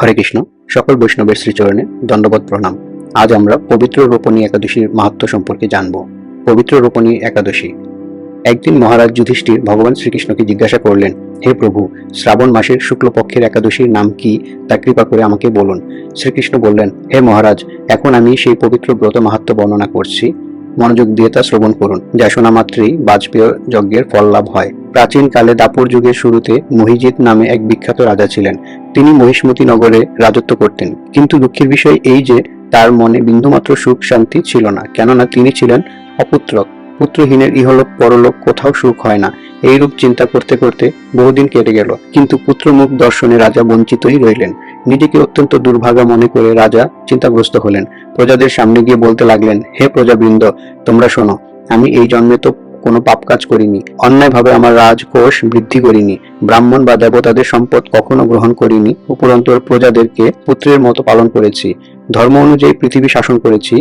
হরে কৃষ্ণ। সকল বৈষ্ণবের শ্রীচরণে দণ্ডবত প্রণাম। আজ আমরা পবিত্র রোপণী একাদশীর মাহাত্ম্য সম্পর্কে জানব। পবিত্র রোপণী একাদশী। একদিন মহারাজ যুধিষ্ঠির ভগবান শ্রীকৃষ্ণকে জিজ্ঞাসা করলেন, হে প্রভু, শ্রাবণ মাসের শুক্লপক্ষের একাদশীর নাম কি, তা কৃপা করে আমাকে বলুন। শ্রীকৃষ্ণ বললেন, হে মহারাজ, এখন আমি সেই পবিত্র ব্রত মাহাত্ম্য বর্ণনা করছি, মনোযোগ দিয়ে তা শ্রবণ করুন, যা শোনা মাত্রই বাজপেয় যজ্ঞের ফল লাভ হয়। প্রাচীন কালে দাপর যুগের শুরুতে মহিজিৎ নামে এক বিখ্যাত রাজা ছিলেন। তিনি মহিষ্মতি নগরে রাজত্ব করতেন, কিন্তু দুঃখের বিষয় এই যে তার মনে বিন্দুমাত্র সুখ শান্তি ছিল না, কেননা তিনি ছিলেন অপুত্রক। পুত্রহীনের ইহলোক পরলোক কোথাও সুখ হয় না। এইরূপ চিন্তা করতে করতে বহুদিন কেটে গেল, কিন্তু পুত্রমুখ দর্শনে রাজা বঞ্চিতই রইলেন। নিজেকে অত্যন্ত দুর্ভাগা মনে করে রাজা চিন্তাগ্রস্ত হলেন। প্রজাদের সামনে গিয়ে বলতে লাগলেন, হে প্রজাবৃন্দ, তোমরা শোনো, আমি এই জন্মে তো কোনো পাপ কাজ করিনি, অন্যায়ভাবে আমার রাজকোষ বৃদ্ধি করিনি, ব্রাহ্মণ বা দেবতাদের সম্পদ কখনো গ্রহণ করিনি, উপরন্তু প্রজাদেরকে পুত্রের মতো পালন করেছি, ধর্ম অনুযায়ী পৃথিবী শাসন করেছি,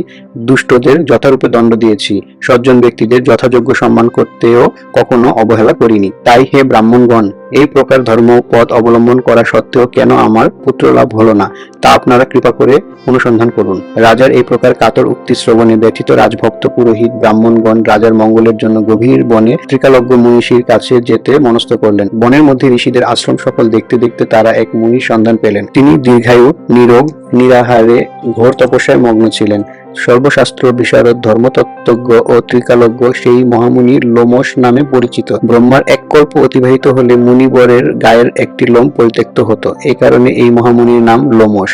দুষ্টদের যথারূপে দণ্ড দিয়েছি, সজ্জন ব্যক্তিদের যথাযোগ্য সম্মান করতেও কখনো অবহেলা করিনি। তাই হে ব্রাহ্মণগণ, এই প্রকার ধর্ম পথ অবলম্বন করা সত্ত্বেও কেন আমার পুত্র লাভ হলো না, তা আপনারা কৃপা করে অনুসন্ধান করুন। রাজার এই প্রকার কাতর উক্তি শ্রবণে ব্যথিত রাজভক্ত পুরোহিত ব্রাহ্মণগণ রাজার মঙ্গলের জন্য গভীর বনে ত্রিকালজ্ঞ মনীষীর কাছে যেতে মনস্থ করলেন। বনের মধ্যে ঋষিদের আশ্রম সফল দেখতে দেখতে তারা এক মুনির সন্ধান পেলেন। তিনি দীর্ঘায়ু, নিরোগ, নিরাহারে ঘোর তপস্যায় মগ্ন ছিলেন। সর্বশাস্ত্র বিশারদ, ধর্মতত্ত্বজ্ঞ ও ত্রিকালজ্ঞ সেই মহামুনি লোমশ নামে পরিচিত। ব্রহ্মার এক কল্প অতিবাহিত হলে মুনিবরের গায়ের একটি লোম পরিত্যক্ত হতো, এই কারণে এই মহামুনির নাম লোমশ।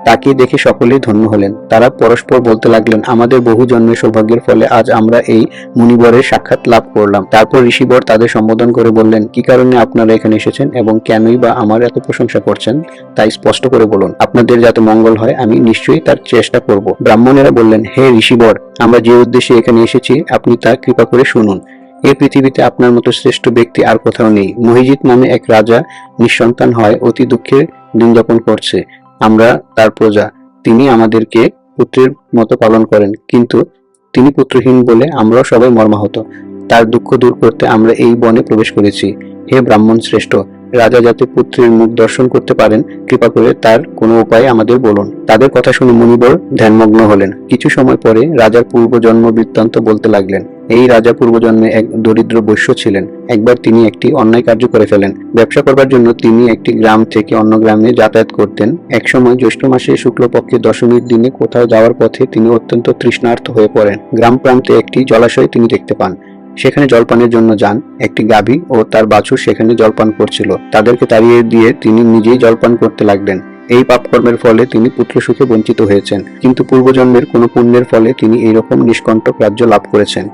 তাকে দেখে সকলেই ধন্য হলেন। তারা পরস্পর বলতে লাগলেন, আমাদের বহু জন্মের সৌভাগ্যের ফলে আজ আমরা এই মুনিবরের সাক্ষাৎ লাভ করলাম। তারপর ঋষিবর তাদের সম্বোধন করে বললেন, কি কারণে আপনারা এখানে এসেছেন এবং কেনই বা আমার এত প্রশংসা করছেন, তাই স্পষ্ট করে বলুন। আপনাদের যাতে মঙ্গল হয় আমি নিশ্চয়ই তার চেষ্টা করব। ব্রাহ্মণেরা বললেন, হে ঋষিবর, আমরা যে উদ্দেশ্যে এখানে এসেছি আপনি তা কৃপা করে শুনুন। এই পৃথিবীতে আপনার মতো শ্রেষ্ঠ ব্যক্তি আর কোথাও নেই। মহিজিৎ নামে এক রাজা নিঃসন্তান হয় অতি দুঃখে দিন যাপন করছে। আমরা তার প্রজা। তিনি আমাদেরকে পুত্রের মতো পালন করেন, কিন্তু তিনি পুত্রহীন বলে আমরাও সবাই মর্মাহত। তার দুঃখ দূর করতে আমরা এই বনে প্রবেশ করেছি। হে ব্রাহ্মণ শ্রেষ্ঠ, রাজা যাতে পুত্রের মুখ দর্শন করতে পারেন, কৃপা করে তার কোনো উপায় আমাদের বলুন। তাদের কথা শুনে মুনিবর ধ্যানমগ্ন হলেন। কিছু সময় পরে রাজার পূর্বজন্ম বৃত্তান্ত বলতে লাগলেন। এই রাজা পূর্বজন্মে এক দরিদ্র বৈশ্য ছিলেন। একবার তিনি একটি অন্যায় কার্য করে ফেলেন। ব্যবসা করবার জন্য তিনি একটি গ্রাম থেকে অন্য গ্রামে যাতায়াত করতেন। একসময় জ্যৈষ্ঠ মাসে শুক্লপক্ষের দশমীর দিনে কোথাও যাওয়ার পথে তিনি অত্যন্ত তৃষ্ণার্ত হয়ে পড়েন। গ্রাম প্রান্তে একটি জলাশয় তিনি দেখতে পান। সেখানে জলপানের জন্য যান। একটি গাভী ও তার বাছুর সেখানে জলপান করছিল। তাদেরকে তাড়িয়ে দিয়ে তিনি নিজেই জলপান করতে লাগলেন। এই পাপকর্মের ফলে তিনি পুত্র সুখে বঞ্চিত হয়েছেন, কিন্তু পূর্বজন্মের কোনো পুণ্যের ফলে তিনি এইরকম নিষ্কণ্টক রাজ্য লাভ করেছেন।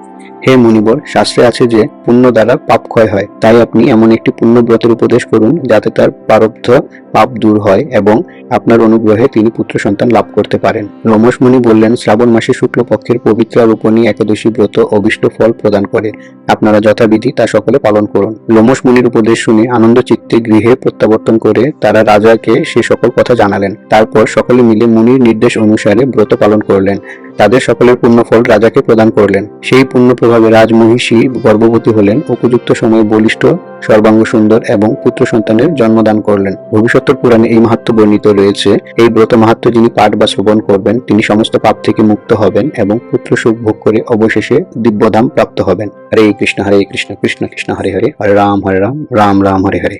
হে মুনিবর, শাস্ত্রে আছে যে পুণ্য দ্বারা পাপ ক্ষয় হয়। তাই আপনি এমন একটি পুণ্যব্রতের উপদেশ করুন যাতে তার প্রারব্ধ পাপ দূর হয় এবং আপনার অনুগ্রহে তিনি পুত্র সন্তান লাভ করতে পারেন। লোমশ মুনি বললেন, শ্রাবণ মাসে শুক্লপক্ষের পবিত্র রোপণী একাদশী ব্রত অভিষ্ট ফল প্রদান করে। আপনারা যথাবিধি তা সকলে পালন করুন। লোমশ মুনির উপদেশ শুনে আনন্দ চিত্তে গৃহে প্রত্যাবর্তন করে তারা রাজাকে সে সকল কথা জানালেন। তারপর সকলে মিলে মুনির নির্দেশ অনুসারে ব্রত পালন করলেন। তাদের সকলের পুণ্যফল রাজাকে প্রদান করলেন। সেই পুণ্য প্রভাবে রাজমহিষী গর্ভবতী হলেন। উপযুক্ত সময়ে বলিষ্ঠ, সর্বাঙ্গ সুন্দর এবং পুত্র সন্তানের জন্মদান করলেন। ভবিষ্যৎ পুরাণে এই মাহাত্ম্য বর্ণিত রয়েছে। এই ব্রত মাহাত্ম্য যিনি পাঠ বা শ্রবণ করবেন, তিনি সমস্ত পাপ থেকে মুক্ত হবেন এবং পুত্র সুখ ভোগ করে অবশেষে দিব্যধাম প্রাপ্ত হবেন। হরে কৃষ্ণ কৃষ্ণ কৃষ্ণ হরে হরে, হরে রাম রাম রাম হরে হরে।